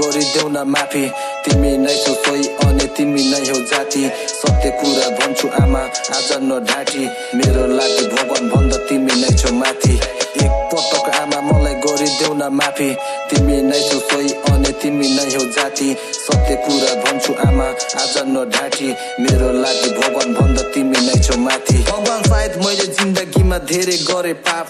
गरिदेऊ न माफी तिमी नै छौ सोही अनि तिमी नै हो जाति सत्य कुरा भन्छु आमा आज नढाँटी मेरो लागि भगवान भन्दा तिमी नै छौ माथि एक पटक आमा मलाई गरिदेऊ न माफी तिमी नै छौ सोही अनि तिमी नै हो जाति सत्य कुरा भन्छु आमा आज नढाँटी मेरो लागि भगवान भन्दा तिमी नै छौ माथि भगवान सायद मैले जिन्दगीमा धेरै गरे पाप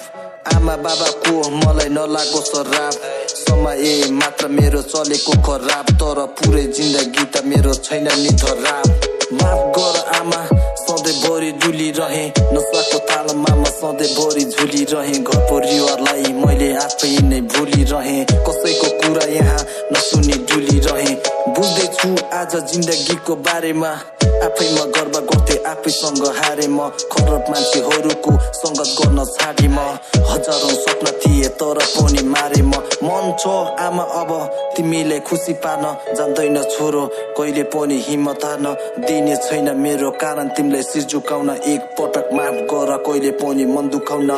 आमा बाबाको मलाई नलागो श्राप समय मात्र मेरो चलेको खराब तर पुरै जिन्दगी त मेरो छैन नि धराप माफ गर आमा सधैँभरि डुलिरहे नसाको तालमा म सधैँभरि झुलिरहे घर परिवारलाई मैले आफै नै भुलिरहे कसैको कुरा यहाँ नसुनी डुलिरहे बुझ्दैछु आज जिन्दगीको बारेमा आफैमा गर्व गर्थे आफैसँग हारे म खराब मान्छेहरूको संगत गर्न छाडे म हजारौं सपना थिए तर पनि मारे म मन छ आमा अब तिमीलाई खुसी पार्न जान्दैन छोरो कहिले पनि हिम्मत हार्न दिने छैन मेरो कारण तिमीलाई शिर झुकाउन एक पटक माफ गर कहिले पनि मन दुखाउन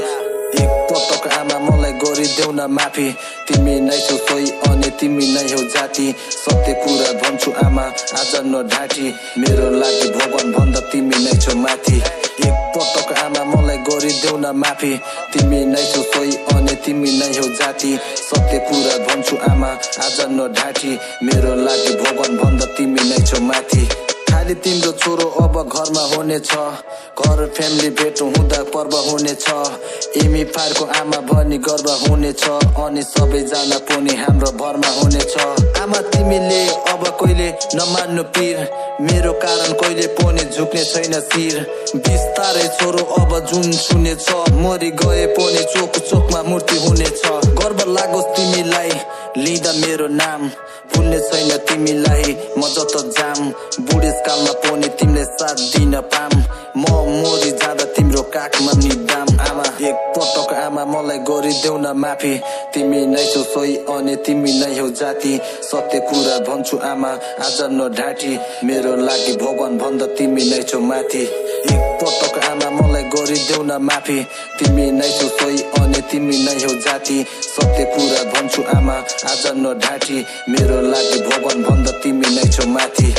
एक पटक आमा मलाई गरिदेऊ न माफी तिमी नै छौ सोही अनि तिमी नै हो जाति सत्य कुरा भन्छु आमा आज नढाँटी मेरो लागि भगवान भन्दा तिमी नै छौ माथि एक पटक आमा मलाई गरिदेऊ न माफी तिमी नै छौ सोही अनि तिमी नै हो जाति सत्य कुरा भन्छु आमा आज नढाँटी मेरो लागि भगवान भन्दा तिमी नै छौ माथि खाली तिम्रो छोरो अब घरमा हुनेछ घर फ्यामिली भेट हुँदा पर्व हुनेछ एमी फारको आमा भनी गर्व हुनेछ अनि सबैजना पनि हाम्रो भरमा हुनेछ आमा तिमीले अब कहिले नमान्नु पीर मेरो कारण कहिले पनि झुक्ने छैन शिर बिस्तारै छोरो अब जुन छुनेछ मरि गए पनि चोक चोकमा मूर्ति हुनेछ गर्व लागोस् तिमीलाई लिँदा मेरो नाम भुल्ने छैन तिमीलाई म जत जाम बुढेसकालमा पनि तिमीले साथ दिन पाम म मरि जाँदा तिम्रो काखमा निदाम आमा एक पटक आमा मलाई गरिदेऊ न माफी तिमी नै छौ सोही अनि तिमी नै हो जाति सत्य कुरा भन्छु आमा आज नढाँटी मेरो लागि भगवान भन्दा तिमी नै छौ माथि एक पटक आमा मलाई गरिदेऊ न माफी तिमी नै छौ सोही अनि तिमी नै हो जाति सत्य कुरा भन्छु आमा आज नढाँटी मेरो लागि भगवान भन्दा तिमी नै छौ माथि।